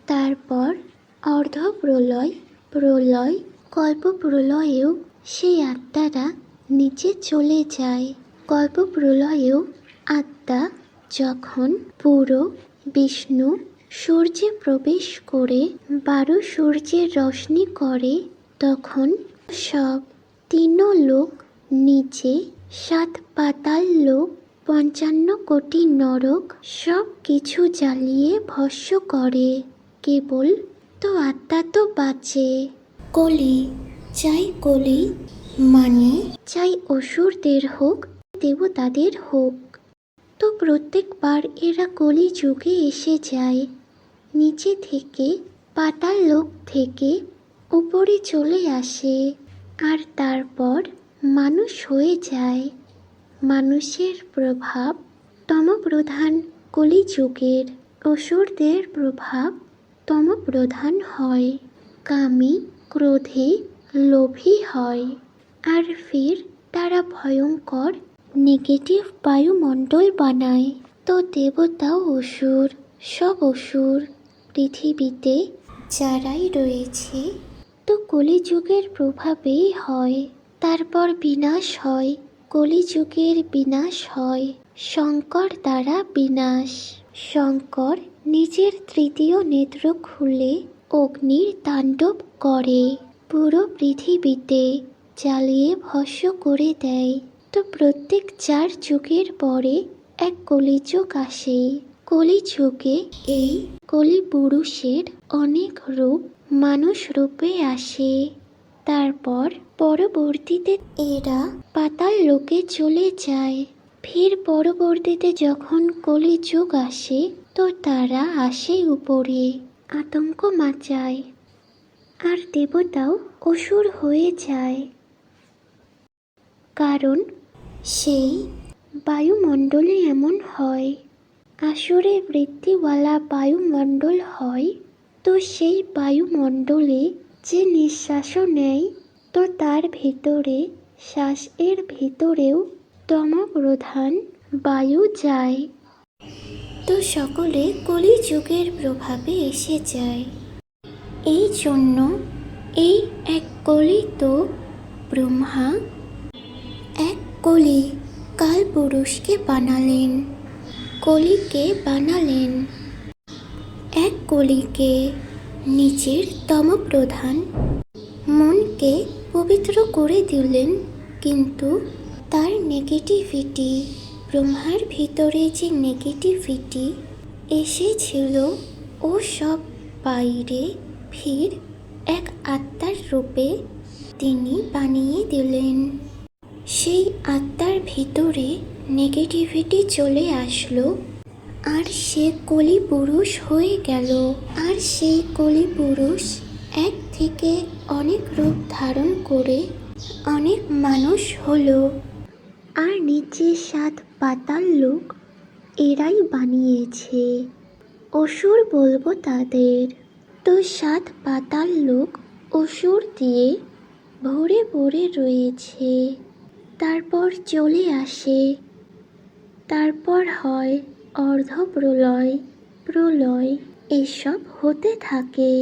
তারপর অর্ধপ্রলয়, প্রলয়, কল্পপ্রলয়েও সেই আত্মারা নিচে চলে যায়। কল্পপ্রলয়েও আত্মা যখন পুরো বিষ্ণু সূর্যে প্রবেশ করে 12 সূর্যের রশ্মি করে, তখন সব 3 লোক নিচে, 7 পাতাল লোক, 55 কোটি নরক সব কিছু জ্বালিয়ে ভস্ম করে। কেবল তো আত্মা তো বাঁচে। কলি, চাই কলি মানে চাই অসুরদের হোক, দেবতাদের হোক। তো প্রত্যেকবার এরা কলি যুগে এসে যায়, নিচে থেকে পাতাল লোক থেকে উপরে চলে আসে, আর তারপর মানুষ হয়ে যায়। মানুষের প্রভাব তমপ্রধান কলিযুগের, অসুরদের প্রভাব তমপ্রধান হয়, কামী, ক্রোধে, লোভী হয়। আর ফির তারা ভয়ঙ্কর নেগেটিভ বায়ুমণ্ডল বানায়। তো দেবতা অসুর, সব অসুর পৃথিবীতে যারাই রয়েছে, তো কলিযুগের প্রভাবেই হয়। তারপর বিনাশ হয়, কলিযুগের বিনাশ হয় শঙ্কর দ্বারা বিনাশ। শঙ্কর নিজের 3য় নেত্র খুলে অগ্নির তাণ্ডব করে, পুরো পৃথিবীতে জ্বালিয়ে ভস্ম করে দেয়। তো প্রত্যেক 4 যুগের পরে এক কলিযুগ আসে। কলিযুগে এই কলি পুরুষের অনেক রূপ মানুষ রূপে আসে। তারপর পরবর্তীতে এরা পাতাল লোকে চলে যায়। ফির পরবর্তীতে যখন কলিযুগ আসে, তো তারা আসে উপরে, আতঙ্ক মাচায়, আর দেবতাও অসুর হয়ে যায়। কারণ সেই বায়ুমণ্ডলে এমন হয়, আসুরে বৃত্তিওয়ালা বায়ুমণ্ডল হয়। তো সেই বায়ুমণ্ডলে যে নিঃশ্বাসও নেয়, তো তার ভিতরে, শ্বাসের ভিতরেও তমপ্রধান বায়ু যায়। তো সকলে কলিযুগের প্রভাবে এসে যায়। এই জন্য এই এক কলি তো ব্রহ্মা এক কলি কালপুরুষকে বানালেন, কলিকে বানালেন। এক কলিকে নিজের তমপ্রধান মনকে পবিত্র করে দিলেন, কিন্তু তার নেগেটিভিটি, ব্রহ্মার ভিতরে যে নেগেটিভিটি এসেছিল, ও সব বাইরে ফির এক আত্মার রূপে তিনি বানিয়ে দিলেন। সেই আত্মার ভিতরে নেগেটিভিটি চলে আসলো, আর সে কলি পুরুষ হয়ে গেল। আর সেই কলি পুরুষ এক থেকে অনেক রূপ ধারণ করে অনেক মানুষ হলো। আর নিচে 7 পাতাল লোক এরাই বানিয়েছে, অসুর বলবো তাদের। তো 7 পাতাল লোক অসুর দিয়ে ভরে ভরে রয়েছে। তারপর চলে আসে, তারপর হয় অর্ধপ্রলয়, প্রলয়, এসব হতে থাকে।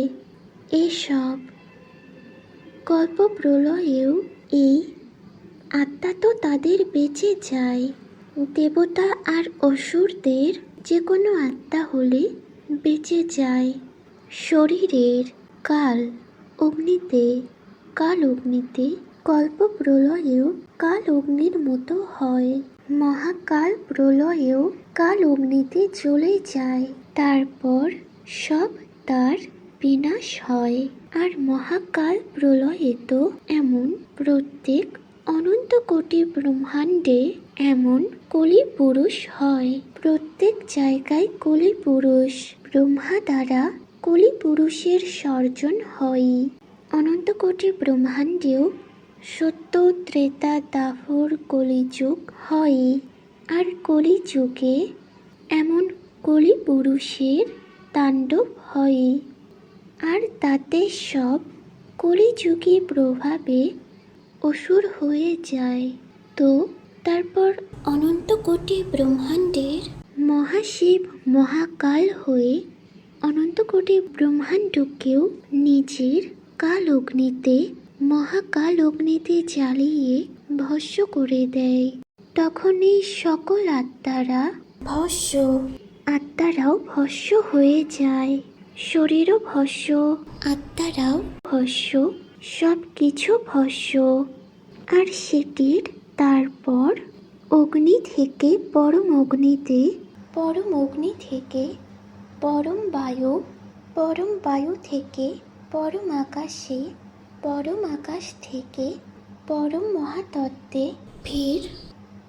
এসব কল্পপ্রলয়েও এই আত্মা তো তাদের বেঁচে যায়। দেবতা আর অসুরদের যে কোনো আত্মা হলে বেঁচে যায়। শরীরের কাল অগ্নিতে, কাল অগ্নিতে, কল্পপ্রলয়েও কাল অগ্নির মতো হয়। মহাকাল প্রলয়েও কাল অগ্নিতে চলে যায়। তারপর সব তার বিনাশ হয়। আর মহাকাল প্রলয়ে তো এমন প্রত্যেক অনন্ত কোটি ব্রহ্মাণ্ডে এমন কলি পুরুষ হয়। প্রত্যেক জায়গায় কলি পুরুষ, ব্রহ্মা দ্বারা কলি পুরুষের সর্জন হয়। অনন্ত কোটি ব্রহ্মাণ্ডেও সত্য, ত্রেতা, দাপর, কলিযুগ হয়। আর কলিযুগে এমন কলি পুরুষের তাণ্ডব হয়। আর তাতে সব কলিযুগী প্রভাবে অসুর হয়ে যায়। তো তারপর অনন্ত কোটি ব্রহ্মাণ্ডের মহাশিব মহাকাল হয়ে অনন্তকোটি ব্রহ্মাণ্ডকেও নিজের কাল অগ্নিতে, মহাকাল অগ্নিতে জ্বালিয়ে ভস্ম করে দেয়। তখন এই সকল আত্মারাও ভস্ম হয়ে যায়। শরীরও ভস্ম, আত্মারাও ভস্ম, সব কিছু ভস্ম। আর সেটির তারপর অগ্নি থেকে পরম অগ্নিতে, পরম অগ্নি থেকে পরম বায়ু থেকে পরম আকাশে, পরম আকাশ থেকে পরম মহাতত্ত্বে, ফির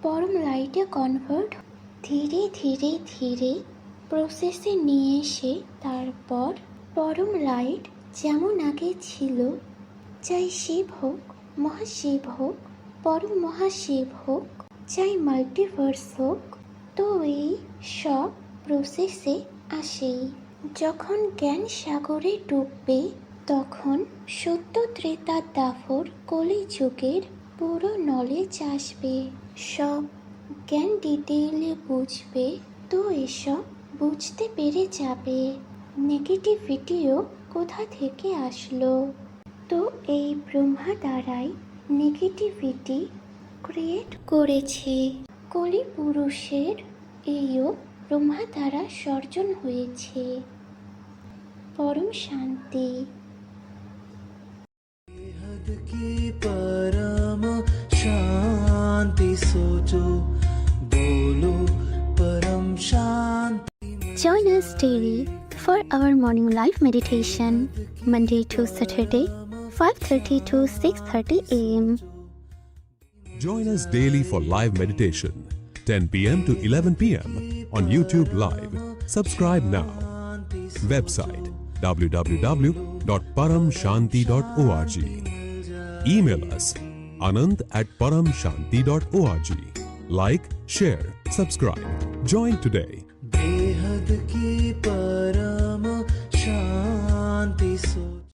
পরম লাইটে কনভার্ট, ধীরে ধীরে ধীরে প্রসেসে নিয়ে এসে তারপর পরম লাইট যেমন আগে ছিল, চাই শিব হোক, মহাশিব হোক, পরম মহাশিব হোক, চাই মাল্টিভার্স হোক, তো এই সব প্রসেসে আসেই। যখন জ্ঞান সাগরে ডুববে তখন সত্য ত্রেতা দাফর কলি যুগের পুরো নলেজ আসবে, সব জ্ঞান ডিটেইলে বুঝবে। তো এসব বুঝতে পেরে যাবে নেগেটিভিটিও কোথা থেকে আসলো। তো এই ব্রহ্মা দ্বারাই নেগেটিভিটি ক্রিয়েট করেছে। কলি পুরুষের এইও ব্রহ্মা দ্বারা সর্জন হয়েছে। পরম শান্তি। की परम शांति सोचो, बोलो परम शांति। Join us daily for our morning live meditation, Monday to Saturday, 5:30 to 6:30 a.m. Join us daily for live meditation, 10 p.m. to 11 p.m. on YouTube Live. Subscribe now. Website www.paramshanti.org. Email us anand@paramshanti.org. Like, share, subscribe. Join today. बेहद की